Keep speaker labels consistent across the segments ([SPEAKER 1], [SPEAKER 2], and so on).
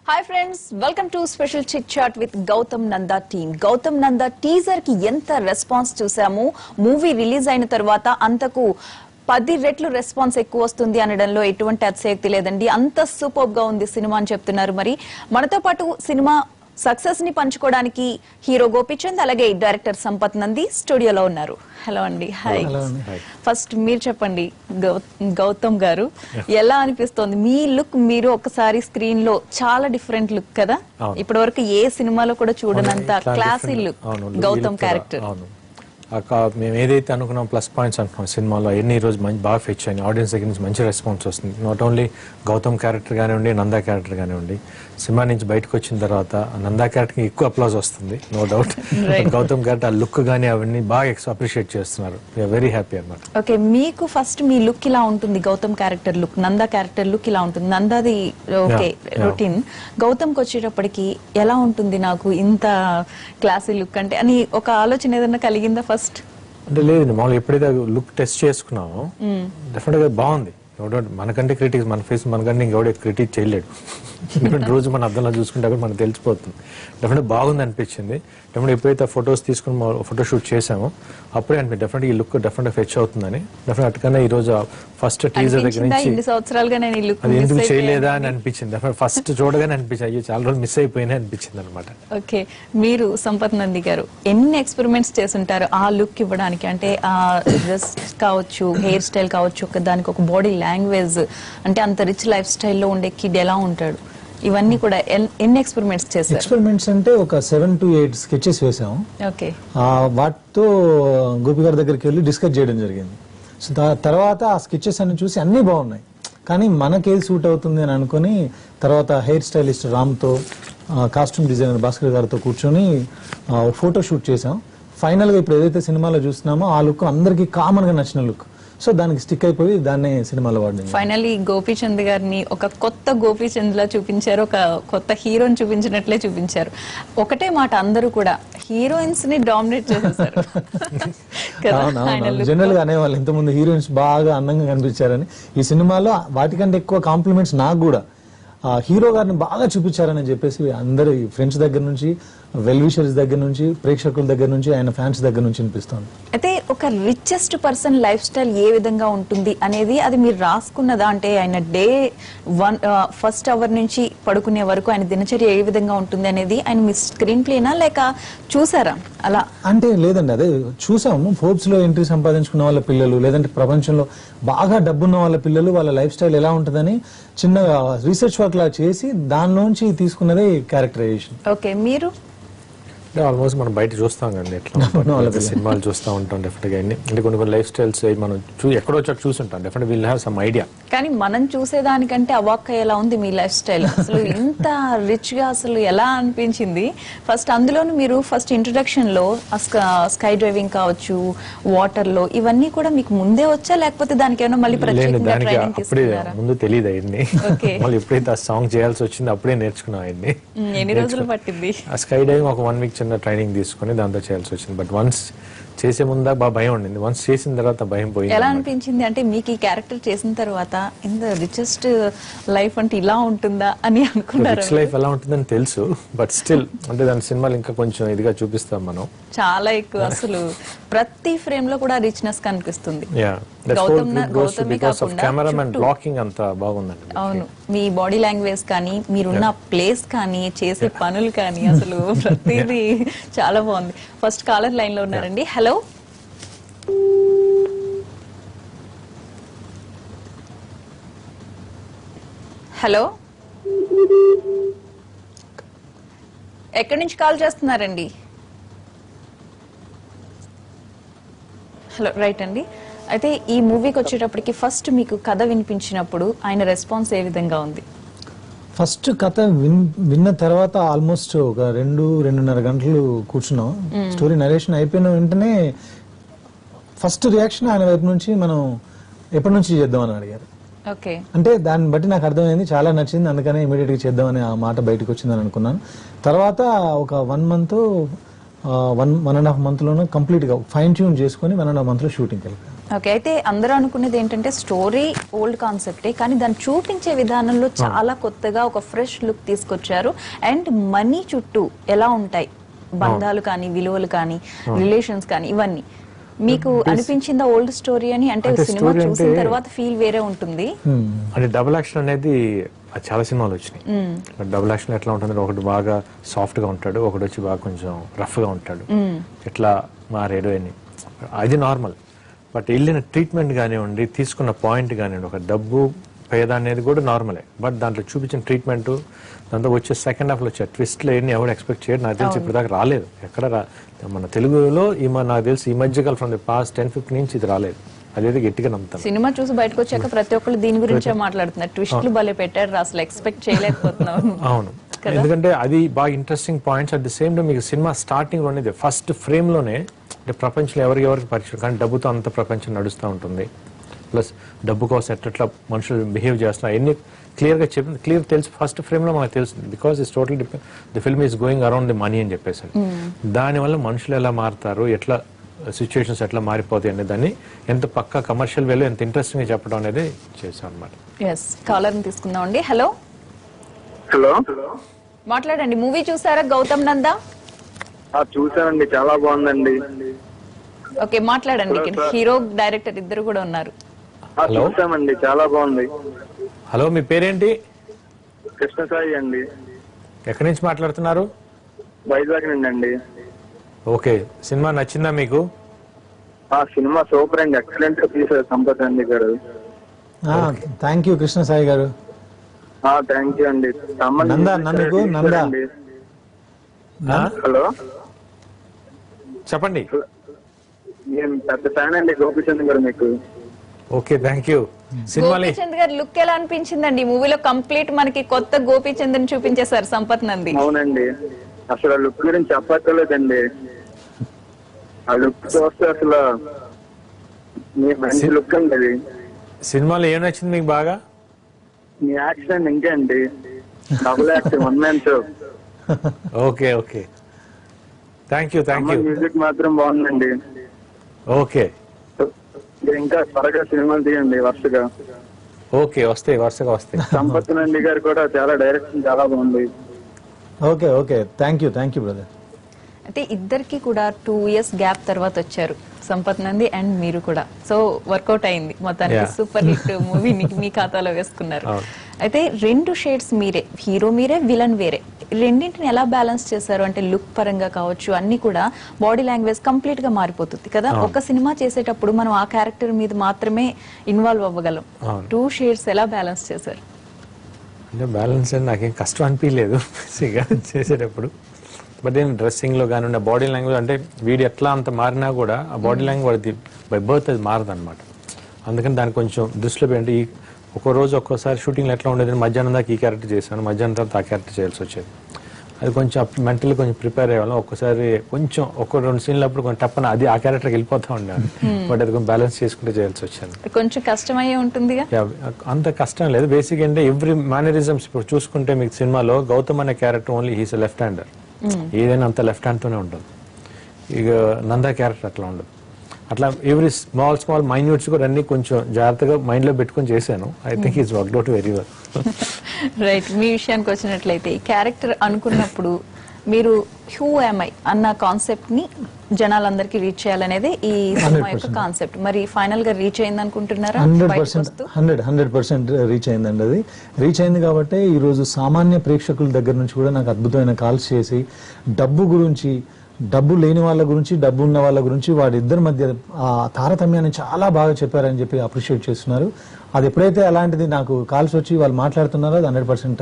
[SPEAKER 1] Hi friends, welcome to Special Chit Chat with Gautam Nanda team. Gautam Nanda teaser ki enta response చూసాము. Movie release అయిన తర్వాత అంతకు 10 రెట్లు response ఎక్కువ వస్తుంది అనడంలో ఎటువంటి అతిశయోక్తి లేదండి. అంత సూపర్ గా ఉంది సినిమా అని చెప్తున్నారు. మరి మనతో పాటు సినిమా సక్సెస్ ని పంచుకోవడానికి హీరో గోపీచంద్ అలాగే డైరెక్టర్ సంపత్ నంది స్టూడియోలో ఉన్నారు. హలో అండి. హాయ్. ఫస్ట్ మీరు చెప్పండి గౌతమ్ గారు, ఎలా అనిపిస్తోంది మీ లుక్? మీరు ఒకసారి స్క్రీన్ లో చాలా డిఫరెంట్ లుక్ కదా, ఇప్పటి వరకు ఏ సినిమాలో కూడా చూడనంత క్లాసీ లుక్ గౌతమ్ క్యారెక్టర్.
[SPEAKER 2] మేము ఏదైతే అనుకున్నాం ప్లస్ పాయింట్స్ అనుకున్నాం సినిమాలో ఎన్ని రోజు మంచి బాగా ఫిచ్ అయ్యి ఆడియన్స్ దగ్గర నుంచి మంచి రెస్పాన్స్ వస్తుంది. నాట్ ఓన్లీ గౌతమ్ క్యారెక్టర్ కానివ్వండి, నందా క్యారెక్టర్ కానివ్వండి, సినిమా నుంచి బయటకు వచ్చిన తర్వాత నందా క్యారెక్టర్ ఎక్కువ అప్లాజ్ వస్తుంది, నో డౌట్. గౌతమ్ క్యారెక్టర్ ఆ లుక్ గానీ అవన్నీ బాగా అప్రిషియేట్ చేస్తున్నారు. వెరీ హ్యాపీ అన్నమాట.
[SPEAKER 1] ఓకే, మీకు ఫస్ట్ మీ లుక్ ఇలా ఉంటుంది, Gautam character look, Nanda character look ఇలా ఉంటుంది. నందాది ఓకే రొటీన్, గౌతమ్కి వచ్చేటప్పటికి ఎలా ఉంటుంది నాకు ఇంత క్లాసీ లుక్ అంటే అని ఒక ఆలోచన ఏదైనా కలిగిందా ఫస్ట్?
[SPEAKER 2] అంటే లేదండి, మామూలుగా ఎప్పుడైతే లుక్ టెస్ట్ చేసుకున్నామో డెఫినెట్ గా బాగుంది. మనకంటే క్రిటిక్స్ మన ఫేస్ మనకంటే ఇంకెవడే క్రిటిక్ చేయలేడు. రోజు మన అద్దంలో చూసుకుంటే కూడా మనకు తెలిసిపోతుంది. డెఫినెట్ బాగుంది అనిపించింది. డెఫినెట్ ఎప్పుడైతే ఫోటోస్ తీసుకుని ఫోటో షూట్ చేసామో అప్పుడే అనిపించింది డెఫినెట్ ఈ లుక్ డెఫినెట్ ఫెచ్ అవుతుందని. డెఫినెట్ అటుకన్నా ఈ రోజు ఫస్ట్ టీజర్ దగ్గర నుంచి అది ఎందుకు చేయలేదా అని అనిపించింది. డెఫినెట్ ఫస్ట్ చూడగానే అనిపించింది అయ్యో చాలా రోజులు మిస్ అయిపోయినా అనిపించింది అనమాట.
[SPEAKER 1] ఓకే, మీరు సంపత్ నంది గారు ఎన్ని ఎక్స్పెరిమెంట్స్ చేస్తుంటారు ఆ లుక్ ఇవ్వడానికి? అంటే ఆ డ్రెస్ కావచ్చు, హెయిర్ స్టైల్ కావచ్చు, దానికి ఒక బాడీ లాంగ్వేజ్, అంటే అంత రిచ్ లైఫ్ స్టైల్లో ఉండే కిడ్ ఎలా ఉంటాడు, ఇవన్నీ కూడా ఎన్ని ఎక్స్పెరిమెంట్స్ చేశారు?
[SPEAKER 3] ఎక్స్పెరిమెంట్స్ అంటే ఒక 7 to 8 స్కెచెస్ వేసాము.
[SPEAKER 1] ఓకే,
[SPEAKER 3] వాటితో గోపి గారి దగ్గరికి వెళ్ళి డిస్కస్ చేయడం జరిగింది. సో తర్వాత ఆ స్కెచెస్ అన్ని చూసి అన్ని బాగున్నాయి, కానీ మనకేది సూట్ అవుతుంది అని అనుకుని తర్వాత హెయిర్ స్టైలిస్ట్ రామ్తో, కాస్ట్యూమ్ డిజైనర్ భాస్కర్ గారితో కూర్చొని ఫోటో షూట్ చేసాం. ఫైనల్ గా ఇప్పుడు ఏదైతే సినిమాలో చూస్తున్నామో ఆ లుక్ అందరికి కామన్ గా నచ్చిన లుక్. సో దానికి స్టిక్ అయిపోయి దాన్ని సినిమాలో వాడింది.
[SPEAKER 1] ఫైనల్లీ గోపీచంద్ గారిని ఒక కొత్త గోపీచంద్ లా చూపించారు, ఒక కొత్త హీరోని చూపించినట్లే చూపించారు. ఒకటే మాట, అందరూ కూడా హీరోయిన్స్ ని డామినేట్ చేసేసారు.
[SPEAKER 3] జనరల్ గా అనేవాళ్ళు ఇంతకుముందు హీరోయిన్స్ బాగా అందంగా కనిపించారని. ఈ సినిమాలో వాటికంటే ఎక్కువ కాంప్లిమెంట్స్ నాకు కూడా హీరో గారిని బాగా చూపించారని చెప్పేసి అందరు ఫ్రెండ్స్ దగ్గర నుంచి, వెల్ విషర్స్ దగ్గర నుంచి, ప్రేక్షకుల దగ్గర నుంచి, ఆయన ఫ్యాన్స్ దగ్గర నుంచి అనిపిస్తుంది.
[SPEAKER 1] అయితే ఒక రిచెస్ట్ పర్సన్ లైఫ్ స్టైల్ ఏ విధంగా ఉంటుంది అనేది అది మీరు రాసుకున్నదా? అంటే ఆయన డే 1 ఫస్ట్ అవర్ నుంచి పడుకునే వరకు ఆయన దినచర్య ఏ విధంగా ఉంటుంది అనేది ఆయన మీ స్క్రీన్ ప్లేనా లేక చూసారా? అలా
[SPEAKER 3] అంటే లేదండి, అదే చూసాము. ఫోర్బ్స్ లో ఎంట్రీ సంపాదించుకున్న వాళ్ళ పిల్లలు, లేదంటే ప్రపంచంలో బాగా డబ్బున్న వాళ్ళ పిల్లలు, వాళ్ళ లైఫ్ స్టైల్ ఎలా ఉంటుందని చిన్న రీసెర్చ్ వర్క్ లా చేసి దానిలోంచి తీసుకున్నదే క్యారెక్టరైజేషన్.
[SPEAKER 1] ఓకే, మీరు
[SPEAKER 2] ఆల్మోస్ట్ మనం బయట చూస్తాం కండి, ఎట్లా సినిమాలు చూస్తూ ఉంటాం. డెఫినెట్ గా అంటే కొన్ని లైఫ్ స్టైల్స్ మనం ఎక్కడో చోట చూసుంటాం. Definite will have some idea.
[SPEAKER 1] కానీ మనం చూసేదానికంటే అవాక్ ఎలా ఉంది మీ లైఫ్ స్టైల్? అసలు ఇంత రిచ్ గా అసలు ఎలా అనిపించింది? ఫస్ట్ అందులోను మీరు ఫస్ట్ ఇంట్రొడక్షన్ లో స్కై డ్రైవింగ్ కావచ్చు, వాటర్ లో, ఇవన్నీ కూడా మీకు ముందే వచ్చా లేకపోతే దానికి ఏమైనా మళ్ళీ ప్రత్యేకంగా ట్రైనింగ్ తీసుకున్నారా?
[SPEAKER 2] ముందు తెలియదు అవన్నీ, మళ్ళీ ఎప్పుడైతే ఆ సాంగ్ చేయాల్సి వచ్చింది అప్పుడే నేర్చుకున్నాం అవన్నీ.
[SPEAKER 1] ఎన్ని రోజులు పట్టింది?
[SPEAKER 2] ఆ స్కై డ్రైవింగ్ ఒక 1 వీక్ చిన్న ట్రైనింగ్ తీసుకుని దాంతో చేయాల్సి వచ్చింది. బట్ వన్స్ చేసే ముందా బాగా భయం ఉండింది, వన్స్ చేసిన తర్వాత భయం పోయింది.
[SPEAKER 1] ఎలా అనిపించింది అంటే మీకు ఈ క్యారెక్టర్ చేసిన తర్వాత ఇంత రిచెస్ట్ లైఫ్ అంటే ఇలా ఉంటుందా అని అనుకున్నారు?
[SPEAKER 2] రిచ్ లైఫ్ ఎలా ఉంటుందని తెలుసు, బట్ స్టిల్ అంటే దాని సినిమాలు ఇంకా కొంచెం ఇదిగా చూపిస్తాం మనం.
[SPEAKER 1] చాలా ఎక్కువ, అసలు ప్రతి ఫ్రేమ్ లో కూడా రిచ్నెస్ కనిపిస్తుంది. అవును, మీ బాడీ లాంగ్వేజ్ కానీ, మీరున్న ప్లేస్ కానీ, చేసే పనులు కానీ, అసలు ప్రతిదీ చాలా బాగుంది. ఫస్ట్ కాలర్ లైన్ లో ఉన్నారండి. హలో, హలో, ఎక్కడి నుంచి కాల్ చేస్తున్నారండి? హలో, రైట్ అండి. అయితే ఈ మూవీకి వచ్చేటప్పటికి ఫస్ట్ మీకు కథ వినిపించినప్పుడు ఆయన రెస్పాన్స్ ఏ విధంగా ఉంది?
[SPEAKER 3] ఫస్ట్ కథ విన్న తర్వాత ఆల్మోస్ట్ ఒక 2-2.5 గంటలు కూర్చున్నాం. స్టోరీ నరేషన్ అయిపోయిన వెంటనే ఫస్ట్ రియాక్షన్ ఆయన వైపు నుంచి మనం ఎప్పటి నుంచి చేద్దామని అడిగారు.
[SPEAKER 1] ఓకే,
[SPEAKER 3] అంటే దాన్ని బట్టి నాకు అర్థమైంది, చాలా నచ్చింది, అందుకనే ఇమీడియట్ గా చేద్దామని ఆ మాట బయటకు వచ్చిందని అనుకున్నాను. తర్వాత ఒక 1 month 1.5 month లోనే కంప్లీట్ గా ఫైన్ ట్యూన్ చేసుకుని 1.5 month లో షూటింగ్కి వెళ్ళిపోయాను.
[SPEAKER 1] ఓకే, అయితే అందరూ అనుకునేది ఏంటంటే స్టోరీ ఓల్డ్ కాన్సెప్టే, కానీ దాన్ని చూపించే విధానంలో చాలా కొత్తగా ఒక ఫ్రెష్ లుక్ తీసుకొచ్చారు. అండ్ మనీ చుట్టూ ఎలా ఉంటాయి బంధాలు కానీ, విలువలు కానీ, రిలేషన్స్ కానీ, ఇవన్నీ మీకు అనిపించిందా ఓల్డ్ స్టోరీ అని? అంటే సినిమా చూసిన తర్వాత ఫీల్ వేరే ఉంటుంది.
[SPEAKER 2] అంటే డబుల్ యాక్షన్ అనేది చాలా సినిమాలు వచ్చినాయి. డబుల్ యాక్షన్ ఎట్లా ఉంటుంది, ఒకటి బాగా సాఫ్ట్ గా ఉంటాడు, ఒకటి వచ్చి బాగా కొంచెం రఫ్ గా ఉంటాడు, ఎట్లా మారేడు అని, అది నార్మల్. బట్ వెళ్ళిన ట్రీట్మెంట్ కానివ్వండి, తీసుకున్న పాయింట్ కానివ్వండి, ఒక డబ్బు పేద అనేది కూడా నార్మలే. బట్ దాంట్లో చూపించిన ట్రీట్మెంట్, దాంతో వచ్చే సెకండ్ హాఫ్ లో వచ్చే ట్విస్ట్లు ఏమి ఎవరు ఎక్స్పెక్ట్ చేయడు. నాకు తెలిసి ఇప్పుడు దాకా రాలేదు ఎక్కడ. మన తెలుగులో నాకు తెలిసి ఈ మధ్యకాల ఫ్రమ్ ది పాస్ట్ 10-15 నుంచి ఇది రాలేదు. అదేదో గట్టిగా నమ్ముతాను.
[SPEAKER 1] సినిమా చూసి బయటకు వచ్చాక ప్రతి ఒక్కరు దీని గురించే మాట్లాడుతున్నారు. ట్విస్ట్లు భలే పెట్టారు, అసలు ఎక్స్పెక్ట్ చేయలేకపోతున్నాను.
[SPEAKER 2] అవును, ఎందుకంటే అది బాగా interesting points. At the same time మీకు సినిమా స్టార్టింగ్ లోనే ఫస్ట్ ఫ్రేమ్ లోనే అంటే ప్రపంచంలో ఎవరికి పరిచయం, కానీ డబ్బుతో అంత ప్రపంచం నడుస్తూ ఉంటుంది. ప్లస్ డబ్బు కోసం ఎట్లా మనుషులు బిహేవ్ చేస్తున్నారు ఎన్ని క్లియర్ గా చెప్పింది. క్లియర్ తెలుసు ఫస్ట్ ఫ్రేమ్ లో మనకు తెలుస్తుంది. Because it's total the film is going around the money అని చెప్పేసి. దానివల్ల మనుషులు ఎలా మారుతారు, ఎట్లా సిచ్యువేషన్స్ ఎట్లా మారిపోతాయి అనే దాన్ని ఎంత పక్కా కమర్షియల్ వేలో ఎంత ఇంట్రెస్టింగ్ గా చెప్పడం అనేది చేశాం అనమాట.
[SPEAKER 1] ఎస్, కాలర్ తీసుకుందామండి. హలో
[SPEAKER 4] హలో,
[SPEAKER 1] మాట్లాడండి. మూవీ చూసారా గౌతమ్ నందా?
[SPEAKER 4] చూసానండి, చాలా బాగుందండి.
[SPEAKER 1] ఓకే, మాట్లాడండి. హీరో డైరెక్టర్ ఇద్దరు కూడా ఉన్నారు.
[SPEAKER 4] చూసామండి, చాలా బాగుంది.
[SPEAKER 2] హలో, మీ పేరేంటి?
[SPEAKER 4] కృష్ణసాయి అండి.
[SPEAKER 2] ఎక్కడి నుంచి మాట్లాడుతున్నారు?
[SPEAKER 4] వైజాగ్ నుండి అండి.
[SPEAKER 2] ఓకే, సినిమా నచ్చిందా మీకు?
[SPEAKER 4] సినిమా సూపర్ అండి, ఎక్సలెంట్ గా తీసారు సంపత్ అండి గారు.
[SPEAKER 3] థ్యాంక్ యూ కృష్ణసాయి గారు.
[SPEAKER 4] థ్యాంక్ యూ అండి. హలో,
[SPEAKER 2] చెప్పండి.
[SPEAKER 4] నేను పెద్ద ఫ్యాన్ అండి గోపిచంద్ గారు మీకు.
[SPEAKER 2] Okay, thank you.
[SPEAKER 1] గోపీచంద్ గారి లుక్ ఎలా అనిపించిందండి మూవీలో? కంప్లీట్ మనకి కొత్త గోపీచంద్ ని చూపించేశారు సంపత్ నంది.
[SPEAKER 4] అవునండి, అసలు ఆ లుక్ గురించి చెప్పక్కర్లేదండి. ఆ లుక్ చూస్తే అసలు మంచి లుక్ అండి అది.
[SPEAKER 2] సినిమాలో ఏం నచ్చింది మీకు బాగా?
[SPEAKER 4] మీ యాక్షన్ ఇంకా అండి, double action, 1 man show.
[SPEAKER 2] Okay okay, thank you.
[SPEAKER 4] Music మాత్రం బాగుందండి.
[SPEAKER 2] ఓకే,
[SPEAKER 4] ఇంకా త్వరగా సినిమాలు తీయండి వరుసగా.
[SPEAKER 2] ఓకే, వస్తాయి వరుసగా వస్తాయి.
[SPEAKER 4] సంపత్ నంది గారు కూడా చాలా డైరెక్షన్ చాలా బాగుంది.
[SPEAKER 3] Okay okay, thank you brother.
[SPEAKER 1] అంటే ఇద్దరికి కూడా 2 years గ్యాప్ తర్వాత వచ్చారు సంపత్ నంది అండ్ మీరు కూడా. సో వర్కౌట్ అయింది మొత్తానికి. సూపర్ హిట్ మూవీ మీ ఖాతాలో వేసుకున్నారు. అయితే 2 షేడ్స్ మీరే, హీరో మీరే, విలన్ వేరే. రెండింటిని ఎలా బ్యాలెన్స్ చేశారు? అంటే లుక్ పరంగా కావచ్చు, అన్ని కూడా బాడీ లాంగ్వేజ్ కంప్లీట్ గా మారిపోతుంది కదా. ఒక సినిమా చేసేటప్పుడు మనం ఆ క్యారెక్టర్ మీద మాత్రమే ఇన్వాల్వ్ అవ్వగలం. 2 షేడ్స్ ఎలా బ్యాలెన్స్ చేశారు?
[SPEAKER 2] అంటే బ్యాలెన్స్ అని నాకేం కష్టం అనిపించలేదు చేసేటప్పుడు. బట్ నేను డ్రెస్సింగ్ లో కానీ బాడీ లాంగ్వేజ్, అంటే వీడు ఎట్లా అంత మారినా కూడా ఆ బాడీ లాంగ్వేజ్ బై బర్త్ అది మారదు అనమాట. అందుకని దాన్ని కొంచెం దృష్టిలో పెట్టి ఒక్కో రోజు ఒక్కోసారి షూటింగ్లో ఎట్లా ఉండేది, మధ్యాహ్నం దాకా ఈ క్యారెక్టర్ చేశాను, మధ్యాహ్నం తర్వాత ఆ క్యారెక్టర్ చేయాల్సి వచ్చేది. అది కొంచెం మెంటల్లీ కొంచెం ప్రిపేర్ అయ్యేవాళ్ళం. ఒక్కసారి కొంచెం 1-2 సీన్లు అప్పుడు కొంచెం టప్పన అది ఆ క్యారెక్టర్కి వెళ్ళిపోతా ఉండాలి. బట్ అది కొంచెం బ్యాలెన్స్ చేసుకుంటే చేయాల్సి వచ్చేది.
[SPEAKER 1] కొంచెం కష్టమయ్యే ఉంటుంది.
[SPEAKER 2] అంత కష్టం లేదు. బేసిక్ అంటే ఎవ్రీ మేనరిజమ్స్ ఇప్పుడు చూసుకుంటే మీకు సినిమాలో గౌతమ్ అనే character only he's left hander. ఏదైనా అంత లెఫ్ట్ హ్యాండ్ తోనే ఉంటుంది. ఇక నందా క్యారెక్టర్ అట్లా ఉండదు. అట్లా ఎవ్రీ స్మాల్ మైన్యూట్స్ కూడా అన్ని కొంచెం జాగ్రత్తగా మైండ్ లో పెట్టుకుని చేశాను. I think is worked out very well.
[SPEAKER 1] Right, మీ విషయానికి వచ్చినట్లయితే ఈ క్యారెక్టర్ అనుకున్నప్పుడు మీరు హూ యామ్ ఐ అన్న కాన్సెప్ట్ ని జనాలందరికీ రీచ్ చేయాలనేది ఈ సినిమా యొక్క కాన్సెప్ట్. మరి ఫైనల్ గా రీచ్ అయింది అనుకుంటున్నారా?
[SPEAKER 3] 100% రీచ్ అయిందండి. అది రీచ్ అయింది కాబట్టి ఈ రోజు సామాన్య ప్రేక్షకుల దగ్గర నుంచి కూడా నాకు అద్భుతమైన కాల్స్ చేసి డబ్బు గురించి, డబ్బు లేని వాళ్ళ గురించి, డబ్బు ఉన్న వాళ్ళ గురించి, వాడిద్దరి మధ్య ఆ తారతమ్యాన్ని చాలా బాగా చెప్పారని చెప్పి అప్రిషియేట్ చేస్తున్నారు. అది ఎప్పుడైతే అలాంటిది నాకు కాల్స్ వచ్చి వాళ్ళు మాట్లాడుతున్నారో అది 100%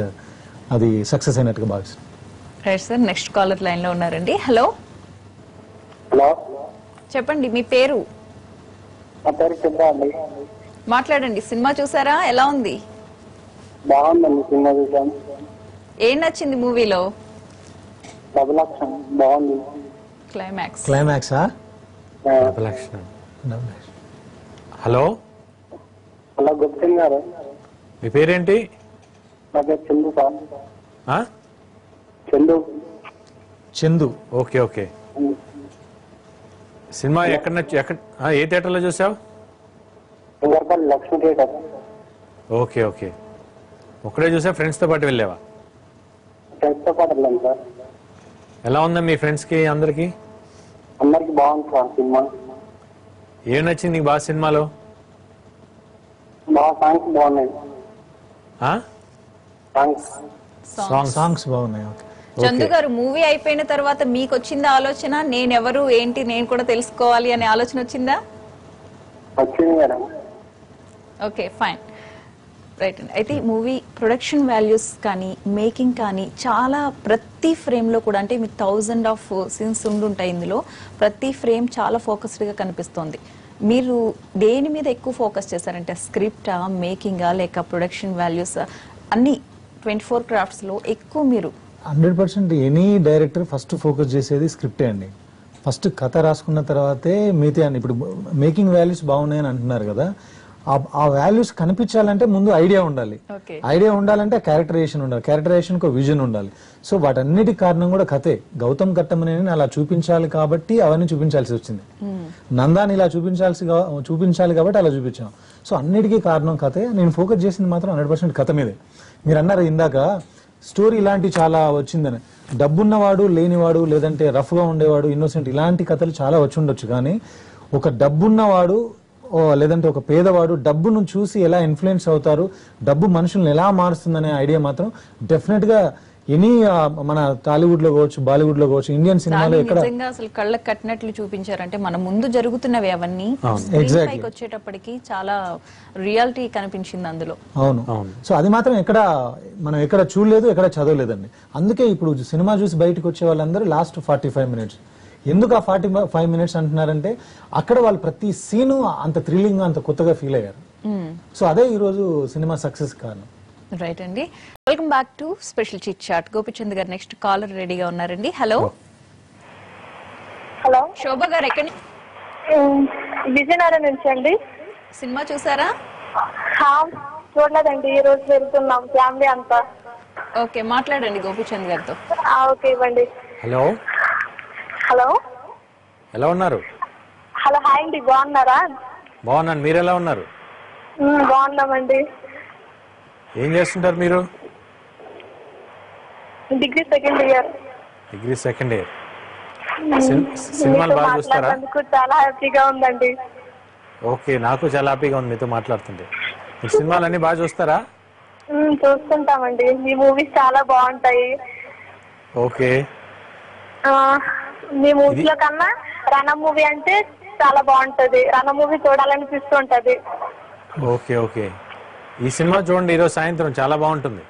[SPEAKER 3] అది సక్సెస్ అయినట్టుగా భావిస్తున్నాను.
[SPEAKER 1] Right sir, next caller line లో ఉన్నారండి. హలో
[SPEAKER 4] హలో,
[SPEAKER 1] చెప్పండి మీ పేరు?
[SPEAKER 4] నా పేరు చంద్ర అండి.
[SPEAKER 1] మాట్లాడండి. సినిమా చూసారా? ఎలా ఉంది?
[SPEAKER 4] బాగుందండి సినిమా చూసాం.
[SPEAKER 1] ఏం నచ్చింది మూవీలో?
[SPEAKER 4] డబుల్ యాక్షన్ బాగుంది.
[SPEAKER 3] క్లైమాక్సా?
[SPEAKER 2] హలో
[SPEAKER 4] హలో, గుప్తన్ గారు.
[SPEAKER 2] మీ పేరేంటి?
[SPEAKER 4] నా పేరు Chandu sir.
[SPEAKER 3] Chandu.
[SPEAKER 2] Okay okay. Cinema ఎక్కడ ఏ థియేటర్ లో చూసావు?
[SPEAKER 5] సింగర్పల్లి లక్ష్మీ థియేటర్.
[SPEAKER 2] ఓకే ఓకే, ఒక్కడే చూసా ఫ్రెండ్స్తో పాటు వెళ్ళావా?
[SPEAKER 5] ఫ్రెండ్స్తో పాటు వెళ్ళాను సార్.
[SPEAKER 2] ఎలా ఉందా మీ ఫ్రెండ్స్కి అందరికి?
[SPEAKER 5] అందరికి బాగుంది సార్ సినిమా.
[SPEAKER 2] ఏం నచ్చింది నీకు బాగా సినిమాలో?
[SPEAKER 5] బాగా సాంగ్స్ బాగున్నాయి.
[SPEAKER 2] ఆ?
[SPEAKER 3] సాంగ్స్ బాగున్నాయి. ఓకే.
[SPEAKER 1] చందు గారు, మూవీ అయిపోయిన తర్వాత మీకు వచ్చిందా ఆలోచన, నేనెవరు ఏంటి నేను కూడా తెలుసుకోవాలి అనే ఆలోచన వచ్చిందా?
[SPEAKER 5] వచ్చింది మేడం.
[SPEAKER 1] ఓకే, ఫైన్, రైట్ అండి. అయితే మూవీ ప్రొడక్షన్ వాల్యూస్ కానీ మేకింగ్ కానీ చాలా ప్రతి ఫ్రేమ్ లో కూడా, అంటే మీకు 1000 ఆఫ్ సీన్స్ ఉండుంటాయి ఇందులో, ప్రతి ఫ్రేమ్ చాలా ఫోకస్డ్ గా కనిపిస్తోంది. మీరు దేని మీద ఎక్కువ ఫోకస్ చేశారంటే స్క్రిప్టా, మేకింగా, లేక ప్రొడక్షన్ వాల్యూస్, అన్ని 24 క్రాఫ్ట్స్ లో ఎక్కువ మీరు?
[SPEAKER 3] 100% ఎనీ డైరెక్టర్ ఫస్ట్ ఫోకస్ చేసేది స్క్రిప్టే అండి. ఫస్ట్ కథ రాసుకున్న తర్వాతే మిగతా అన్ని. ఇప్పుడు మేకింగ్ వాల్యూస్ బాగున్నాయని అంటున్నారు కదా, ఆ వాల్యూస్ కనిపించాలంటే ముందు ఐడియా ఉండాలి. ఐడియా ఉండాలంటే క్యారెక్టరైజేషన్ ఉండాలి, క్యారెక్టరైజేషన్ కు విజన్ ఉండాలి. సో వాటన్నిటి కారణం కూడా కథే. గౌతమ్ కట్టమనేని అలా చూపించాలి కాబట్టి అవన్నీ చూపించాల్సి వచ్చింది. నందాని ఇలా చూపించాలి కాబట్టి అలా చూపించాం. సో అన్నిటికీ కారణం కథే. నేను ఫోకస్ చేసింది మాత్రం 100% కథ మీదే. మీరు అన్నారు ఇందాక స్టోరీ ఇలాంటి చాలా వచ్చిందని. డబ్బున్నవాడు, లేనివాడు, లేదంటే రఫ్ గా ఉండేవాడు, ఇన్నోసెంట్, ఇలాంటి కథలు చాలా వచ్చి ఉండొచ్చు. కానీ ఒక డబ్బున్నవాడు లేదంటే ఒక పేదవాడు డబ్బును చూసి ఎలా ఇన్ఫ్లుయెన్స్ అవుతారు, డబ్బు మనుషుల్ని ఎలా మారుస్తుందనే ఐడియా మాత్రం డెఫినెట్ గా ఎనీ మన టాలీవుడ్ లో కావచ్చు, బాలీవుడ్ లో కావచ్చు, ఇండియన్ సినిమాలో ఎక్కడ
[SPEAKER 1] నిజంగా అసలు కళ్ళకు కట్టినట్లు చూపించారంటే మన ముందు జరుగుతున్నవి అవన్నీ పైకి వచ్చేటప్పటికి చాలా రియాలిటీ కనిపించింది అందులో.
[SPEAKER 3] అవును. సో అది మాత్రం మనం ఎక్కడ చూడలేదు, ఎక్కడ చదవలేదండి. అందుకే ఇప్పుడు సినిమా చూసి బయటకు వచ్చే వాళ్ళందరూ లాస్ట్ 45 మినిట్స్. ఎందుకు ఆ 45 మినిట్స్ అంటున్నారంటే అక్కడ వాళ్ళు ప్రతి సీను అంత థ్రిల్లింగ్, అంత కొత్తగా ఫీల్ అయ్యారు. సో అదే ఈ రోజు సినిమా సక్సెస్ కారణం.
[SPEAKER 1] రైట్ అండి. Welcome back to special chit chat. Gopichand గారు నెక్స్ట్ కాలర్ రెడీగా ఉన్నారండి. హలో.
[SPEAKER 6] హలో,
[SPEAKER 1] శోభ గారు ఎక్కడి?
[SPEAKER 6] విజయనగరం నుంచి అండి.
[SPEAKER 1] సినిమా చూసారా?
[SPEAKER 6] చూడలేదండి, ఈ రోజు వెళ్తున్నాం ఫ్యామిలీ అంతా.
[SPEAKER 1] ఓకే, మాట్లాడండి గోపిచంద్ గారితో.
[SPEAKER 6] ఓకే, ఇవ్వండి.
[SPEAKER 2] హలో.
[SPEAKER 6] హలో,
[SPEAKER 2] ఎలా ఉన్నారు?
[SPEAKER 6] హలో, హాయ్ అండి, బాగున్నారా?
[SPEAKER 2] బాగున్నాను, మీరు ఎలా ఉన్నారు?
[SPEAKER 6] బాగున్నామండి.
[SPEAKER 2] ఏం చేస్తుంటారు మీరు?
[SPEAKER 6] Degree second year.
[SPEAKER 2] Degree second year. సినిమాలు బాగా చూస్తారా?
[SPEAKER 6] చాలా హ్యాపీగా ఉందండి.
[SPEAKER 2] ఓకే, నాకు చాలా హ్యాపీగా ఉంది మీతో మాట్లాడుతుంటే. మీరు సినిమాలు అన్ని బాగా చూస్తారా?
[SPEAKER 6] చూస్తుంటామండి, మీ మూవీస్ చాలా బాగుంటాయి.
[SPEAKER 2] ఓకే.
[SPEAKER 6] మీ మూవీలో కన్నా రణ మూవీ అంటే చాలా బాగుంటది. రణ మూవీ చూడాలనిపిస్తుంటది.
[SPEAKER 2] ఓకే ఓకే, ఈ సినిమా చూడండి ఈరోజు సాయంత్రం, చాలా బాగుంటుంది.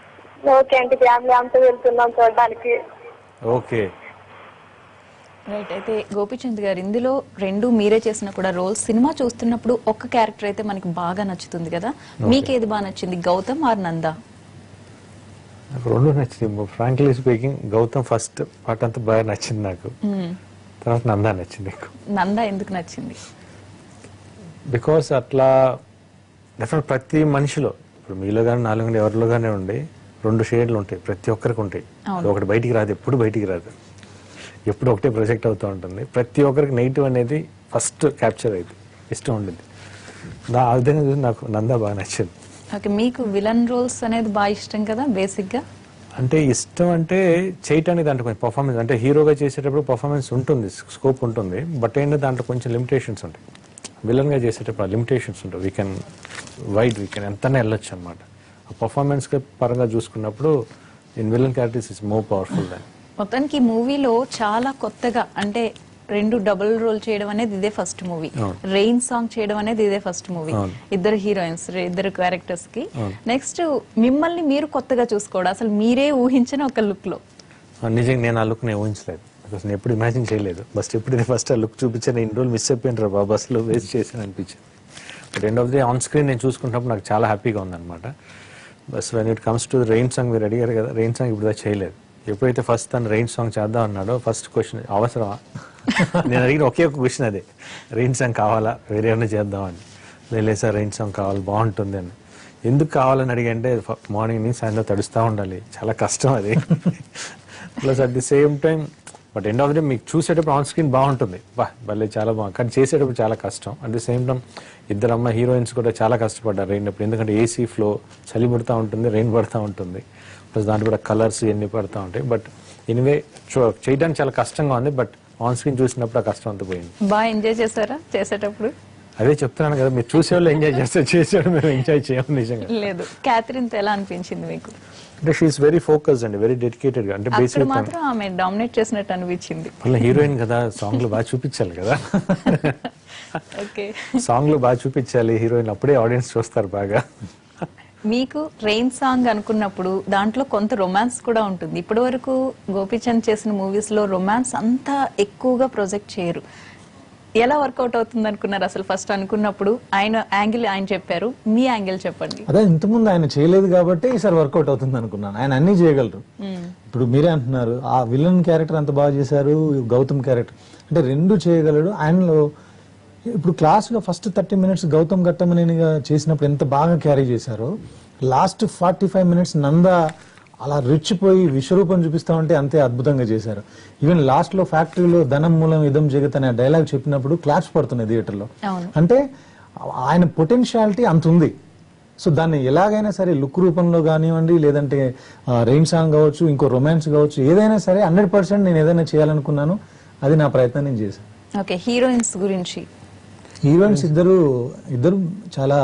[SPEAKER 6] ఓకే అండి, ఫ్యామిలీ అంతా వెళ్తున్నాం చూడడానికి.
[SPEAKER 2] Okay
[SPEAKER 1] right. అయితే గోపిచంద్ గారు, ఇందులో రెండు మీరే చేసిన కూడా రోల్స్, సినిమా చూస్తున్నప్పుడు ఒక్క క్యారెక్టర్ అయితే మనకి బాగా నచ్చుతుంది కదా, మీకు ఏది బాగా నచ్చింది, గౌతమ్ ఆర్ నందా?
[SPEAKER 2] నాకు రెండు నచ్చింది. Frankly speaking Gautam first part అంతా బాగా నచ్చింది నాకు. తర్వాత నందా నచ్చింది.
[SPEAKER 1] నందా ఎందుకు నచ్చింది?
[SPEAKER 2] బికాస్ అట్లా డెఫినెట్ ప్రతి మనిషిలో, ఇప్పుడు మీలో కానీ నాలో కానీ ఎవరిలో కానీ ఉండి 2 షేడ్లు ఉంటాయి, ప్రతి ఒక్కరికి ఉంటాయి. ఒకటి బయటికి రాదు, ఎప్పుడు బయటికి రాదు, ఎప్పుడు ఒకటే ప్రొజెక్ట్ అవుతూ ఉంటుంది. ప్రతి ఒక్కరికి నెగిటివ్ అనేది ఫస్ట్ క్యాప్చర్ అయితే ఇష్టం ఉండేది. ఆ విధంగా చూసి నాకు నందా బాగా నచ్చింది.
[SPEAKER 1] ఓకే, మీకు విలన్ రోల్స్ అనేది బాగా ఇష్టం కదా బేసిక్ గా?
[SPEAKER 2] అంటే ఇష్టం అంటే చేయటానికి దాంట్లో కొంచెం పర్ఫార్మెన్స్, అంటే హీరోగా చేసేటప్పుడు పర్ఫార్మెన్స్ ఉంటుంది, స్కోప్ ఉంటుంది. బట్ ఏంటంటే దాంట్లో కొంచెం లిమిటేషన్స్ ఉంటాయి. విలన్ గా చేసేటప్పుడు లిమిటేషన్స్ ఉంటాయి. వీ కెన్ ఎంతనే వెళ్ళొచ్చు అనమాట. ఆ పర్ఫార్మెన్స్ పరంగా చూసుకున్నప్పుడు in villain characters is more powerful దాన్.
[SPEAKER 1] మొత్తానికి మూవీలో చాలా కొత్తగా, అంటే 2 డబుల్ రోల్ చేయడం అనేది ఇదే ఫస్ట్ మూవీ, రెయిన్ సాంగ్ చేయడం అనేది ఇదే ఫస్ట్ మూవీ, 2 హీరోయిన్స్, 2 క్యారెక్టర్స్ కి. నెక్స్ట్ మిమ్మల్ని మీరు కొత్తగా చూసుకోవడం, అసలు మీరే ఊహించిన ఒక లుక్ లో.
[SPEAKER 2] నిజంగా నేను ఆ లుక్ నేను ఊహించలేదు, నేను ఎప్పుడు ఇమాజిన్ చేయలేదు. బస్ ఎప్పుడు ఫస్ట్ ఆ లుక్ చూపించాను, ఇన్ని రోజులు మిస్ అయిపోయినారు బాబా, బస్సులో వేస్ట్ చేశాను అనిపించింది. But end of the on screen నేను చూసుకున్నప్పుడు నాకు చాలా హ్యాపీగా ఉందన్నమాట. Bus when it comes to rain song, మీరు అడిగారు కదా, రెయిన్ సాంగ్ ఇప్పుడు చేయలేదు. ఎప్పుడైతే ఫస్ట్ తను రెయిన్ సాంగ్ చేద్దాం అన్నాడో ఫస్ట్ క్వశ్చన్ అవసరమా, నేను అడిగిన ఒకే ఒక క్వశ్చన్ అదే, రెయిన్ సాంగ్ కావాలా, వేరే ఏమైనా చేద్దామని. లేదు సార్ రెయిన్ సాంగ్ కావాలి, బాగుంటుంది అని. ఎందుకు కావాలని అడిగంటే మార్నింగ్ నుంచి సాయంత్రం తడుస్తూ ఉండాలి, చాలా కష్టం అది. Plus at the same time but end of day మీకు చూసేటప్పుడు ఆన్ స్క్రీన్ బాగుంటుంది, భలే చాలా బాగుంది, కానీ చేసేటప్పుడు చాలా కష్టం. అట్ ది సేమ్ టైం ఇద్దరు అమ్మ హీరోయిన్స్ కూడా చాలా కష్టపడ్డారు అయినప్పుడు, ఎందుకంటే ఏసీ ఫ్లో, చలి పడుతూ ఉంటుంది, రెయిన్ పడుతూ ఉంటుంది, ప్లస్ దాంట్లో కూడా కలర్స్ ఇవన్నీ పడుతూ ఉంటాయి. బట్ ఎనివే చేయడానికి చాలా కష్టంగా ఉంది, బట్ ఆన్ స్క్రీన్ చూసినప్పుడు ఆ కష్టం అంతా పోయింది.
[SPEAKER 1] బాగా ఎంజాయ్ చేశారా చేసేటప్పుడు?
[SPEAKER 2] అదే చెప్తున్నాను కదా, మీరు చూసేవాళ్ళు ఎంజాయ్ చేస్తారు, చేసేవాళ్ళు మేము ఎంజాయ్ చేయము నిజంగా.
[SPEAKER 1] లేదు, క్యాథరిన్ తో ఎలా అనిపించింది మీకు?
[SPEAKER 2] అంటే షీఈస్ వెరీ ఫోకస్డ్ అండి, వెరీ డెడికేటెడ్ గా. అంటే
[SPEAKER 1] అక్కడ
[SPEAKER 2] బేసిక్
[SPEAKER 1] మాత్రం ఆమె డామినేట్ చేసినట్టు అనిపించింది.
[SPEAKER 2] వాళ్ళ హీరోయిన్ కదా, సాంగ్ లో బాగా చూపించాలి కదా,
[SPEAKER 1] ఓకే,
[SPEAKER 2] సాంగ్ లో బాగా చూపించాలి హీరోయిన్, అప్పుడే ఆడియన్స్ చూస్తారు బాగా.
[SPEAKER 1] మీకు రెయిన్ సాంగ్ అనుకున్నప్పుడు దాంట్లో కొంత రొమాన్స్ కూడా ఉంటుంది. ఇప్పటి వరకు గోపీచంద్ చేసిన మూవీస్ లో రొమాన్స్ అంతా ఎక్కువగా ప్రొజెక్ట్ చేయరు. ఎలా వర్కౌట్ అవుతుంది అనుకున్నారు అసలు ఫస్ట్ అనుకున్నప్పుడు? ఆయన యాంగిల్ ఆయన చెప్పారు, మీ యాంగిల్ చెప్పండి.
[SPEAKER 3] అదే ఇంతకుముందు ఆయన చేయలేదు కాబట్టి ఈసారి వర్కౌట్ అవుతుంది అనుకున్నాను. ఆయన అన్ని చేయగలరు. ఇప్పుడు మీరే అంటున్నారు ఆ విలన్ క్యారెక్టర్ అంత బాగా చేశారు, గౌతమ్ క్యారెక్టర్ అంటే రెండు చేయగలడు. ఆయనలో ఇప్పుడు క్లాస్ లో ఫస్ట్ 30 minutes గౌతమ్ ఘట్టమనేనిగా చేసినప్పుడు ఎంత బాగా క్యారీ చేశారో, లాస్ట్ 45 minutes నంద అలా రెచ్చిపోయి విశ్వరూపం చూపిస్తా ఉంటే అంతే అద్భుతంగా చేశారు. ఈవెన్ లాస్ట్ లో ఫ్యాక్టరీలో ధనం మూలం ఇదం జగత్ అనే డైలాగ్ చెప్పినప్పుడు క్లాప్స్ పడుతున్నాయి థియేటర్లో. అంటే ఆయన పొటెన్షియాలిటీ అంత ఉంది. సో దాన్ని ఎలాగైనా సరే లుక్ రూపంలో కానివ్వండి, లేదంటే రెయిన్ సాంగ్ కావచ్చు, ఇంకో రొమాన్స్ కావచ్చు, ఏదైనా సరే 100% నేను ఏదైనా చేయాలనుకున్నాను, అది నా ప్రయత్నం నేను చేశాను.
[SPEAKER 1] ఓకే, హీరోయిన్స్ గురించి?
[SPEAKER 3] హీరోయిన్స్ ఇద్దరు చాలా,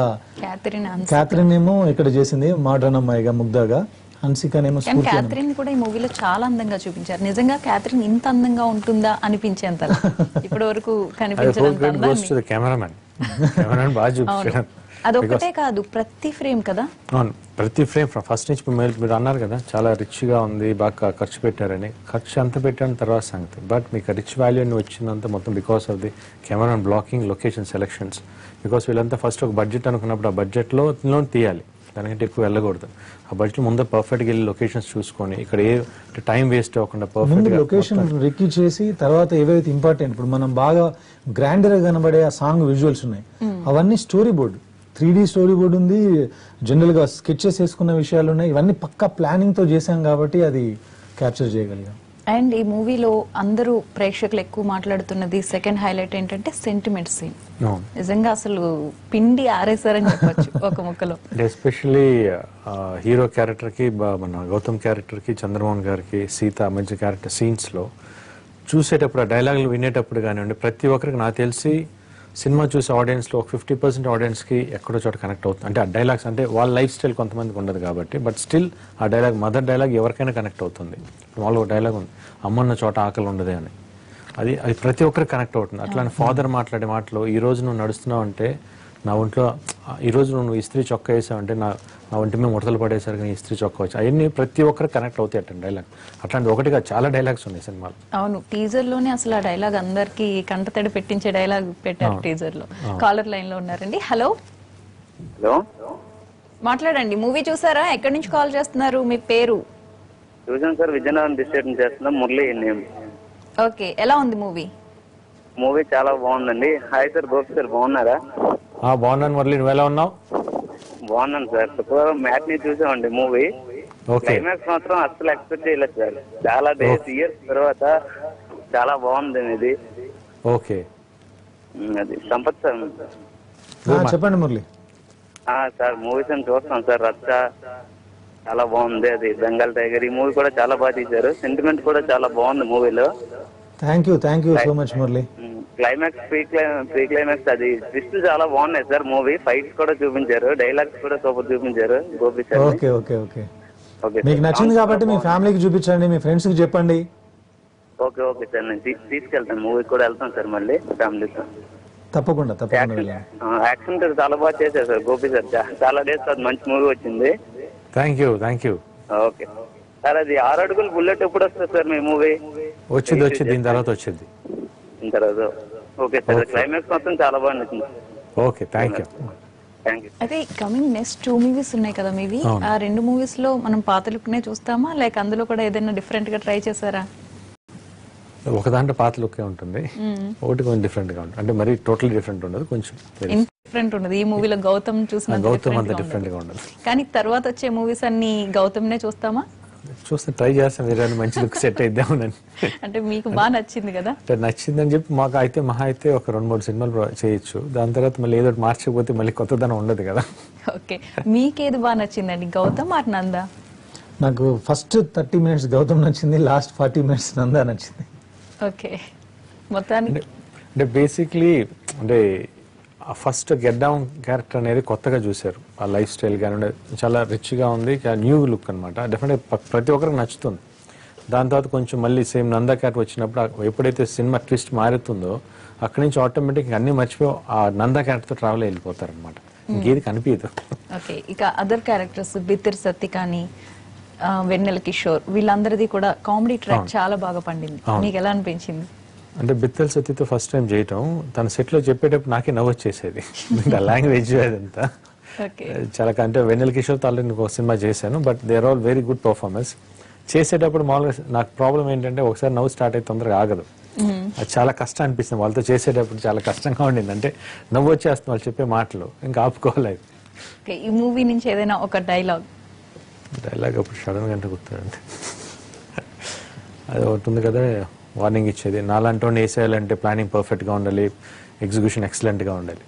[SPEAKER 3] క్యాథరిన్ ఏమో ఇక్కడ చేసింది మోడ్రన్ అమ్మాయిగా ముగ్ధాగా, హన్సికనేమో స్ఫూర్తి.
[SPEAKER 1] క్యాథరిన్ కూడా ఈ మూవీలో చాలా అందంగా చూపించారు. నిజంగా క్యాథరిన్ ఇంత అందంగా ఉంటుందా అనిపించేంత, ఇప్పటి వరకు కనిపించినంత అందాన్ని.
[SPEAKER 2] కెమెరామెన్ బాగా చూపించారు.
[SPEAKER 1] అదొక్కటే కాదు, ప్రతి ఫ్రేమ్ కదా.
[SPEAKER 2] అవును, ప్రతి ఫ్రేమ్ ఫస్ట్ నుంచి మీరు అన్నారు కదా చాలా రిచ్ గా ఉంది, బాగా ఖర్చు పెట్టారని. ఖర్చు అంత పెట్టాను తర్వాత సంగతి, బట్ మీకు రిచ్ వాల్యూ అని వచ్చిందంతా మొత్తం because of the camera blocking, location selections. Because వీళ్ళంతా ఫస్ట్ ఒక బడ్జెట్ అనుకున్నప్పుడు ఆ బడ్జెట్ లో తీయాలి, దానికంటే ఎక్కువ వెళ్ళకూడదు. ఆ బడ్జెట్ ముందే పర్ఫెక్ట్ గా వెళ్ళి లొకేషన్స్ చూసుకొని ఇక్కడ ఏ టైం వేస్ట్ అవ్వకుండా పర్ఫెక్ట్
[SPEAKER 3] లొకేషన్ రెక్కి చేసి, తర్వాత ఏవైతే ఇంపార్టెంట్ ఇప్పుడు మనం బాగా గ్రాండర్ గా కనబడే ఆ సాంగ్ విజువల్స్ ఉన్నాయి, అవన్నీ story board, 3D story board ఉంది, జనరల్ గా స్కెచెస్ వేసుకున్న విషయాలు ఉన్నాయి. ఇవన్నీ పక్కా ప్లానింగ్ తో చేశాం కాబట్టి అది క్యాప్చర్ చేయగలిగాం.
[SPEAKER 1] అండ్ ఈ మూవీలో అందరూ ప్రేక్షకులు ఎక్కువ మాట్లాడుతున్నది సెకండ్ హైలైట్ ఏంటంటే సెంటిమెంట్ సీన్. నిజంగా అసలు పిండి ఆరేసారని చెప్పొచ్చు ఒక ముక్కలో.
[SPEAKER 2] ఎస్పెషల్లీ హీరో క్యారెక్టర్ కి, మన గౌతమ్ క్యారెక్టర్ కి, చంద్రమోహన్ గారికి సీత మంచి క్యారెక్టర్ సీన్స్ లో చూసేటప్పుడు, ఆ డైలాగులు వినేటప్పుడు కానివ్వండి, ప్రతి ఒక్కరికి నాకు తెలిసి సినిమా చూసే ఆడియన్స్ లో ఒక 50% ఆడియన్స్ కి ఎక్కడో చోట కనెక్ట్ అవుతుంది. అంటే ఆ డైలాగ్స్ అంటే వాళ్ళ లైఫ్ స్టైల్ కొంతమందికి ఉండదు కాబట్టి, బట్ స్టిల్ ఆ డైలాగ్, మదర్ డైలాగ్ ఎవరికైనా కనెక్ట్ అవుతుంది. వాళ్ళు ఒక డైలాగ్ ఉంది, అమ్మన్న చోట ఆకలి ఉండదే అని, అది ప్రతి ఒక్కరికి కనెక్ట్ అవుతుంది. అట్లానే ఫాదర్ మాట్లాడే మాటలు, ఈ రోజు నువ్వు నడుస్తున్నావు అంటే నా ఒంట్లో, ఈ రోజు నువ్వు ఇస్త్రీ చొక్కా వేసావంటే నా ఒంటి మీద ముడతలు పడేసరికి నీ ఇస్త్రీ చొక్కా వచ్చి, అవన్నీ ప్రతి ఒక్కరికి కనెక్ట్ అవుతాయి అట్లా డైలాగ్. అట్లాంటి ఒకటిగా చాలా డైలాగ్స్ ఉన్నాయి సినిమాలో.
[SPEAKER 1] అవును, టీజర్ లోనే అసలు ఆ డైలాగ్ అందరికి కంటతడి పెట్టించే డైలాగ్ పెట్టారు టీజర్ లో. కాలర్ లైన్ లో ఉన్నారండి. హలో, మాట్లాడండి. మూవీ చూసారా? ఎక్కడి నుంచి కాల్ చేస్తున్నారు? మీ పేరు?
[SPEAKER 7] చూసాను సార్, విజయనగరం డిస్ట్రిక్ట్ నుంచి చేస్తున్నాం. మురళి నేమ్.
[SPEAKER 1] ఓకే, ఎలా ఉంది మూవీ?
[SPEAKER 7] మూవీ చాలా బాగుందండి. హాయ్ సార్, గోపి సార్, బాగున్నారా?
[SPEAKER 2] బాగున్నాను మురళి, నువ్వు ఎలా ఉన్నావు?
[SPEAKER 7] బాగున్నాను సార్. శుక్రవారం మ్యాచ్ ని చూసామండి మూవీ. క్లైమాక్స్ మాత్రం అసలు ఎక్స్పెక్ట్ చేయలేదు సార్. చాలా ఇయర్స్ తర్వాత చాలా బాగుంది ఇది.
[SPEAKER 2] ఓకే,
[SPEAKER 7] అది సంపత్ సార్.
[SPEAKER 3] చెప్పండి మురళి.
[SPEAKER 7] సార్ మూవీస్ అని చూస్తాం సార్. రచ్చ చాలా బాగుంది, అది బెంగాల్ టైగర్. ఈ మూవీ కూడా చాలా బాగా తీశారు. సెంటిమెంట్ కూడా చాలా బాగుంది మూవీలో.
[SPEAKER 3] Thank you so much Murali.
[SPEAKER 7] Climax, pre climax, అది ట్విస్ట్ చాలా బాగున్నాయి సార్. మూవీ ఫైట్స్ కూడా చూపించారు, డైలాగ్స్ కూడా సూపర్ చూపించారు Gopi sir.
[SPEAKER 3] Okay okay okay మీకు నచ్చింది కాబట్టి మీ ఫ్యామిలీకి చూపించండి, మీ ఫ్రెండ్స్ కి చెప్పండి.
[SPEAKER 7] ఓకే ఓకే సార్, నేను తీసుకెళ్తాను. మూవీ కూడా వెళ్తాను సార్ మళ్ళీ ఫ్యామిలీతో.
[SPEAKER 3] తప్పకుండా.
[SPEAKER 7] యాక్షన్ చాలా బాగా చేశారు సార్ గోపి సార్. చాలా డేస్ తర్వాత మంచి మూవీ వచ్చింది.
[SPEAKER 2] Thank you.
[SPEAKER 7] ఓకే సార్, అది 6 అడుగుల బుల్లెట్ ఎప్పుడు వస్తుంది సార్ మీ మూవీ?
[SPEAKER 2] వచ్చింది, దీని తర్వాత వచ్చింది.
[SPEAKER 7] ఓకే సార్, క్లైమాక్స్ మొత్తం చాలా బాగా నచ్చింది.
[SPEAKER 2] Okay, thank you.
[SPEAKER 1] అయితే కమింగ్ నెక్స్ట్ 2 మూవీస్ ఉన్నాయి కదా మీవి. ఆ 2 మూవీస్ లో మనం పాత లుక్ నే చూస్తామా, లేక అందులో కూడా ఏదైనా డిఫరెంట్ గా ట్రై చేశారా?
[SPEAKER 2] ఒక దాంట్లో పాత లుక్కే ఉంటుంది, ఒకటి కొంచెం డిఫరెంట్ గా ఉంటుంది. అంటే మరి టోటల్ డిఫరెంట్ ఉండదు, కొంచెం
[SPEAKER 1] డిఫరెంట్ ఉండదు. ఈ మూవీలో గౌతమ్ చూసిన
[SPEAKER 2] గౌతమ్ అంత డిఫరెంట్ గా ఉండదు,
[SPEAKER 1] కానీ తర్వాత వచ్చే మూవీస్ అన్ని గౌతమ్ నే చూస్తామా?
[SPEAKER 2] చూస్తే ట్రై చేస్తాం వేరే మంచి లుక్ సెట్ అయిద్దామని.
[SPEAKER 1] అంటే మీకు బాగా నచ్చింది కదా?
[SPEAKER 2] అంటే నచ్చిందని చెప్పి మాకు అయితే మహా అయితే ఒక 2-3 సినిమాలు చేయొచ్చు. దాని తర్వాత మళ్ళీ ఏదో మార్చకపోతే మళ్ళీ కొత్తదనం ఉండదు కదా.
[SPEAKER 1] ఓకే, మీకేది బాగా నచ్చిందండి, గౌతమ్ ఆర్ నందా?
[SPEAKER 3] నాకు ఫస్ట్ 30 minutes గౌతమ్ నచ్చింది, లాస్ట్ 40 minutes నందా నచ్చింది.
[SPEAKER 1] ఓకే, మొత్తానికి
[SPEAKER 2] అంటే బేసిక్లీ అంటే ఫస్ట్ గెట్ డౌన్ క్యారెక్టర్ అనేది కొత్తగా చూశారు. ఆ లైఫ్ స్టైల్ కానీ చాలా రిచ్గా ఉంది, న్యూ లుక్ అనమాట. డెఫినెట్గా ప్రతి ఒక్కరికి నచ్చుతుంది. దాని తర్వాత కొంచెం మళ్ళీ సేమ్ నందా క్యారెక్టర్ వచ్చినప్పుడు ఎప్పుడైతే సినిమా ట్విస్ట్ మారుతుందో అక్కడి నుంచి ఆటోమేటిక్ అన్ని మర్చిపోయి ఆ నందా క్యారెక్టర్తో ట్రావెల్ వెళ్ళిపోతారు అనమాట. ఇంకేది కనిపించదు.
[SPEAKER 1] ఓకే, ఇక అదర్ క్యారెక్టర్స్ బిత్తిరి సత్తి కానీ వెన్నెల కిషోర్ వీళ్ళందరిది కూడా కామెడీ ట్రాక్ చాలా బాగా పండింది. మీకు ఎలా అనిపించింది?
[SPEAKER 2] అంటే బిత్తల సత్తితో ఫస్ట్ టైం చేయటం, తన సెట్లో చెప్పేటప్పుడు నాకే నవ్వు వచ్చేసేది. లాంగ్వేజ్ అదంతా చాలా. అంటే వెన్నెల కిషోర్తో ఆల్రెడీ నేను ఒక సినిమా చేశాను, but they are all very good performance. చేసేటప్పుడు మామూలుగా నాకు ప్రాబ్లం ఏంటంటే ఒకసారి నవ్వు స్టార్ట్ అయితే తొందరగా ఆగదు. అది చాలా కష్టం అనిపిస్తుంది. వాళ్ళతో చేసేటప్పుడు చాలా కష్టంగా ఉండింది. అంటే నవ్వు వచ్చేస్తుంది వాళ్ళు చెప్పే మాటలు, ఇంకా ఆపుకోలేదు.
[SPEAKER 1] ఈ మూవీ నుంచి ఏదైనా ఒక డైలాగ్
[SPEAKER 2] అప్పుడు సడన్ గా గుర్తుందండి. అది ఒకటి ఉంది కదా, వార్నింగ్ ఇచ్చేది, నాలాంటి వేసేయాలంటే ప్లానింగ్ పర్ఫెక్ట్ గా ఉండాలి, ఎగ్జిక్యూషన్ ఎక్సలెంట్ గా ఉండాలి.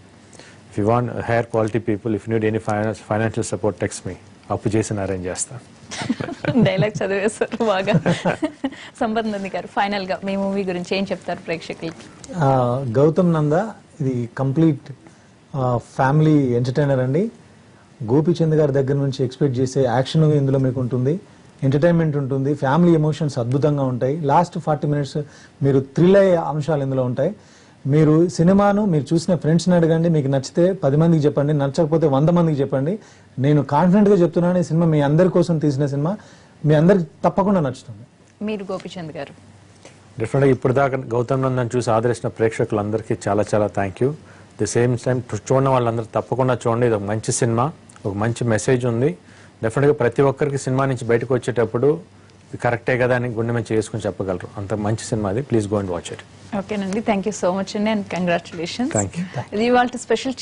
[SPEAKER 2] If you want hire quality people, if need any financial support text me, అప్పు చేసి అరేంజ్ చేస్తాను.
[SPEAKER 1] డైలాగ్ చదివేస్తారు బాగా. సంపత్ నంది గారు, ఫైనల్ గా మీ మూవీ గురించి ఏం చెప్తారు ప్రేక్షకులకి?
[SPEAKER 3] గౌతమ్ నందా ఇది కంప్లీట్ ఫ్యామిలీ ఎంటర్టైనర్ అండి. గోపీచంద్ గారి దగ్గర నుంచి ఎక్స్పెక్ట్ చేసే యాక్షన్ ఇందులో మీకు ఉంటుంది, ఎంటర్టైన్మెంట్ ఉంటుంది, ఫ్యామిలీ ఎమోషన్స్ అద్భుతంగా ఉంటాయి. లాస్ట్ 40 minutes మీరు థ్రిల్ అయ్యే అంశాలు ఇందులో ఉంటాయి. మీరు సినిమాను మీరు చూసిన ఫ్రెండ్స్ని అడగండి, మీకు నచ్చితే 10 మందికి చెప్పండి, నచ్చకపోతే 100 మందికి చెప్పండి. నేను కాన్ఫిడెంట్గా చెప్తున్నాను, ఈ సినిమా మీ అందరి కోసం తీసిన సినిమా, మీ అందరికి తప్పకుండా నచ్చుతుంది.
[SPEAKER 1] మీరు గోపీచంద్ గారు?
[SPEAKER 2] డెఫినెట్గా ఇప్పుడు దాకా గౌతమ్ నందన్ చూసి ఆదరించిన ప్రేక్షకులందరికీ చాలా చాలా thank you. The same time చూడని వాళ్ళందరూ తప్పకుండా చూడండి. ఇది ఒక మంచి సినిమా, ఒక మంచి మెసేజ్ ఉంది. డెఫినెట్గా ప్రతి ఒక్కరికి సినిమా నుంచి బయటకు వచ్చేటప్పుడు కరెక్టే కదా అని గుండె మీద చేసుకుని చెప్పగలరు. అంత మంచి సినిమా అది. Please go and watch it.
[SPEAKER 1] ఓకేనండి, థ్యాంక్ యూ సో మచ్ అండి, అండ్ కంగ్రాచులేషన్స్.
[SPEAKER 2] Thank you.
[SPEAKER 1] ఇది ఇవాళ స్పెషల్